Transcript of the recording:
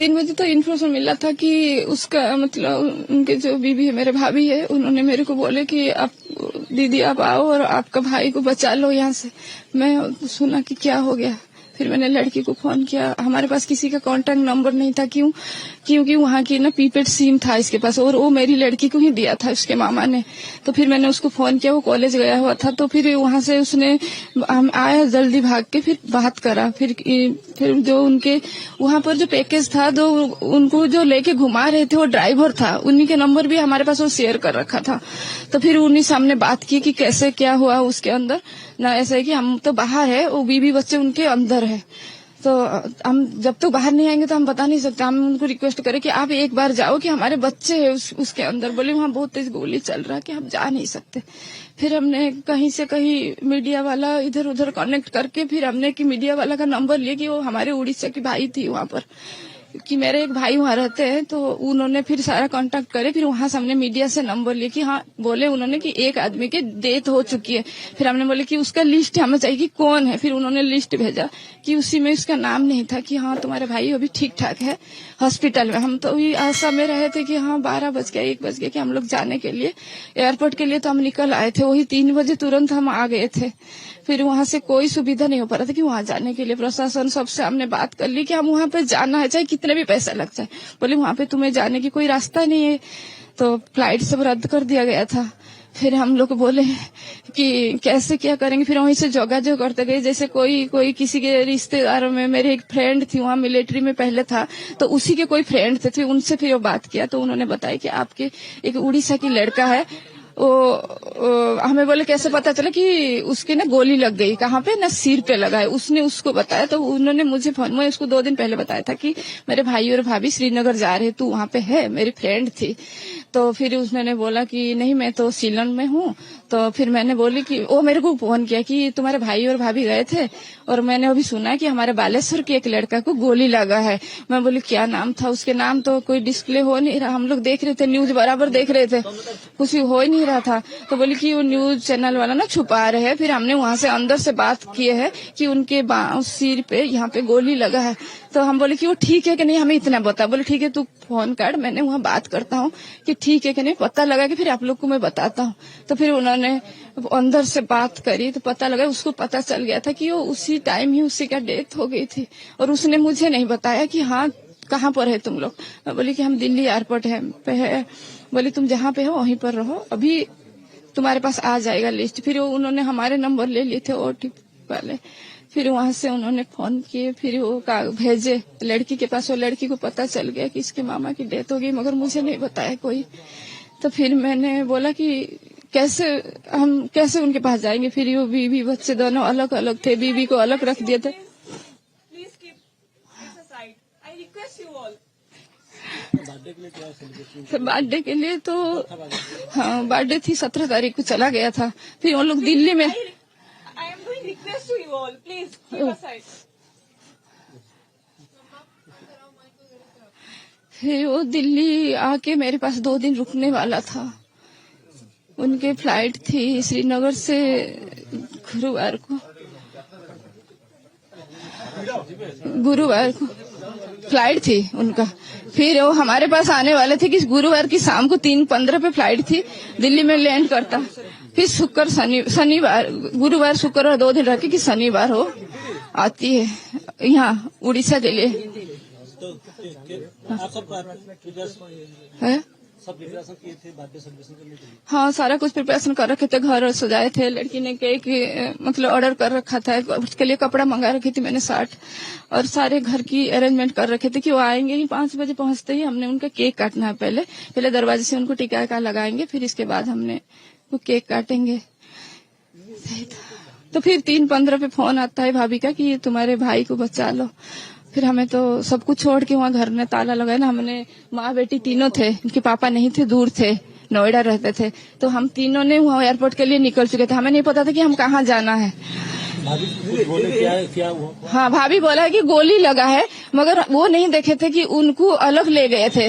3 बजे तो इन्फॉर्मेशन मिला था कि उसका मतलब उनके जो बीवी है मेरे भाभी है उन्होंने मेरे को बोले कि आप दीदी आप आओ और आपका भाई को बचा लो यहाँ से। मैं सुना कि क्या हो गया, फिर मैंने लड़की को फोन किया। हमारे पास किसी का कांटेक्ट नंबर नहीं था, क्योंकि वहाँ की ना प्रीपेड सिम था इसके पास और वो मेरी लड़की को ही दिया था उसके मामा ने। तो फिर मैंने उसको फोन किया, वो कॉलेज गया हुआ था। तो फिर वहाँ से उसने आया जल्दी भाग के, फिर बात करा। फिर जो उनके वहाँ पर जो पैकेज था जो उनको जो लेके घुमा रहे थे वो ड्राइवर था, उन्हीं के नंबर भी हमारे पास वो शेयर कर रखा था। तो फिर उन्हीं सामने बात की कि कैसे क्या हुआ उसके अंदर ना। ऐसा है कि हम तो बाहर है, वो बीवी बच्चे उनके अंदर है, तो हम जब तक बाहर नहीं आएंगे तो हम बता नहीं सकते। हम उनको रिक्वेस्ट करें कि आप एक बार जाओ कि हमारे बच्चे हैं उसके अंदर। बोले वहाँ बहुत तेज गोली चल रहा है कि हम जा नहीं सकते। फिर हमने कहीं से कहीं मीडिया वाला इधर उधर कनेक्ट करके फिर हमने कि मीडिया वाला का नंबर लिया कि वो हमारे उड़ीसा की भाई थी वहाँ पर, कि मेरे एक भाई वहाँ रहते हैं। तो उन्होंने फिर सारा कांटेक्ट करे, फिर वहां से हमने मीडिया से नंबर लिए कि हाँ, बोले उन्होंने कि एक आदमी की डेथ हो चुकी है। फिर हमने बोले कि उसका लिस्ट हमें चाहिए कि कौन है। फिर उन्होंने लिस्ट भेजा कि उसी में उसका नाम नहीं था, कि हाँ तुम्हारे भाई अभी ठीक ठाक है हॉस्पिटल में। हम तो ये आशा में रहे थे कि हाँ 12 बज गया 1 बज गया कि हम लोग जाने के लिए एयरपोर्ट के लिए। तो हम निकल आए थे, वही 3 बजे तुरंत हम आ गए थे। फिर वहां से कोई सुविधा नहीं हो पा रहा था कि वहां जाने के लिए। प्रशासन सबसे हमने बात कर ली कि हम वहां पे जाना है चाहे कितने भी पैसा लग जाए। बोले वहां पे तुम्हें जाने की कोई रास्ता नहीं है। तो फ्लाइट सब रद्द कर दिया गया था। फिर हम लोग बोले कि कैसे क्या करेंगे। फिर वहीं से जोगाजोग करते गए, जैसे कोई किसी के रिश्तेदारों में। मेरे एक फ्रेंड थी वहाँ मिलिट्री में पहले था, तो उसी के कोई फ्रेंड थे, फिर उनसे फिर वो बात किया। तो उन्होंने बताया कि आपके एक उड़ीसा की लड़का है, हमें बोले कैसे पता चला कि उसकी ना गोली लग गई, कहाँ पे ना सिर पे लगा है। उसने उसको बताया, तो उन्होंने मुझे फोन में उसको 2 दिन पहले बताया था कि मेरे भाई और भाभी श्रीनगर जा रहे, तू वहाँ पे है। मेरी फ्रेंड थी। तो फिर उसने बोला कि नहीं मैं तो सीलन में हूँ। तो फिर मैंने बोली कि वो मेरे को फोन किया कि तुम्हारे भाई और भाभी गए थे और मैंने अभी सुना कि हमारे बालेश्वर के एक लड़का को गोली लगा है। मैं बोली क्या नाम था उसके? नाम तो कोई डिस्प्ले हो नहीं रहा, हम लोग देख रहे थे न्यूज बराबर देख रहे थे, कुछ हो ही नहीं रहा था। तो बोली कि वो न्यूज चैनल वाला ना छुपा रहे हैं। फिर हमने वहां से अंदर से बात किए है कि उनके सिर पे यहाँ पे गोली लगा है। तो हम बोले कि वो ठीक है कि नहीं हमें इतना बता। बोले ठीक है तू फोन कर, मैंने वहाँ बात करता हूँ कि ठीक है कि नहीं, पता लगा कि फिर आप लोग को मैं बताता हूँ। तो फिर उन्होंने अंदर से बात करी तो पता लगा, उसको पता चल गया था कि वो उसी टाइम ही उसी का डेथ हो गई थी। और उसने मुझे नहीं बताया कि हाँ कहाँ पर है तुम लोग। मैं बोली कि हम दिल्ली एयरपोर्ट पे है। बोली तुम जहाँ पे हो वहीं पर रहो, अभी तुम्हारे पास आ जाएगा लिस्ट। फिर उन्होंने हमारे नंबर ले लिए थे ओटीपी वाले। फिर वहां से उन्होंने फोन किए, फिर वो भेजे लड़की के पास। वो लड़की को पता चल गया कि इसके मामा की डेथ हो गई, मगर मुझे नहीं बताया कोई। तो फिर मैंने बोला कि हम कैसे उनके पास जाएंगे। फिर वो बीवी बच्चे दोनों अलग अलग थे, बीवी को अलग रख दिए थे। बर्थडे के लिए तो हाँ बर्थडे थी 17 तारीख को चला गया था। फिर वो लोग दिल्ली में फिर वो दिल्ली आके मेरे पास 2 दिन रुकने वाला था। उनके फ्लाइट थी श्रीनगर से गुरुवार को फ्लाइट थी उनका। फिर वो हमारे पास आने वाले थे कि गुरुवार की शाम को 3:15 पे फ्लाइट थी, दिल्ली में लैंड करता। फिर शनिवार गुरुवार शुक्रवार 2 दिन रखे कि शनिवार हो आती है यहाँ उड़ीसा के लिए। सब प्रिपरेशन किए थे, बर्थडे सेलिब्रेशन करने के लिए? हाँ सारा कुछ प्रिपरेशन कर रखे थे, घर सजाए थे। लड़की ने केक मतलब ऑर्डर कर रखा था, उसके लिए कपड़ा मंगा रखी थी मैंने 60, और सारे घर की अरेंजमेंट कर रखे थे कि वो आएंगे ही 5 बजे पहुंचते ही हमने उनका केक काटना है। पहले दरवाजे से उनको टीका का लगाएंगे, फिर इसके बाद हमने वो केक काटेंगे। सही था। तो फिर 3:15 पे फोन आता है भाभी का कि तुम्हारे भाई को बचा लो। फिर हमें तो सब कुछ छोड़ के वहाँ घर में ताला लगाया ना। हमने माँ बेटी तीनों थे, उनके पापा नहीं थे, दूर थे, नोएडा रहते थे। तो हम तीनों ने वहाँ एयरपोर्ट के लिए निकल चुके थे। हमें नहीं पता था कि हम कहाँ जाना है। भाभी बोले क्या हुआ? हाँ भाभी बोला है कि गोली लगा है, मगर वो नहीं देखे थे कि उनको अलग ले गए थे।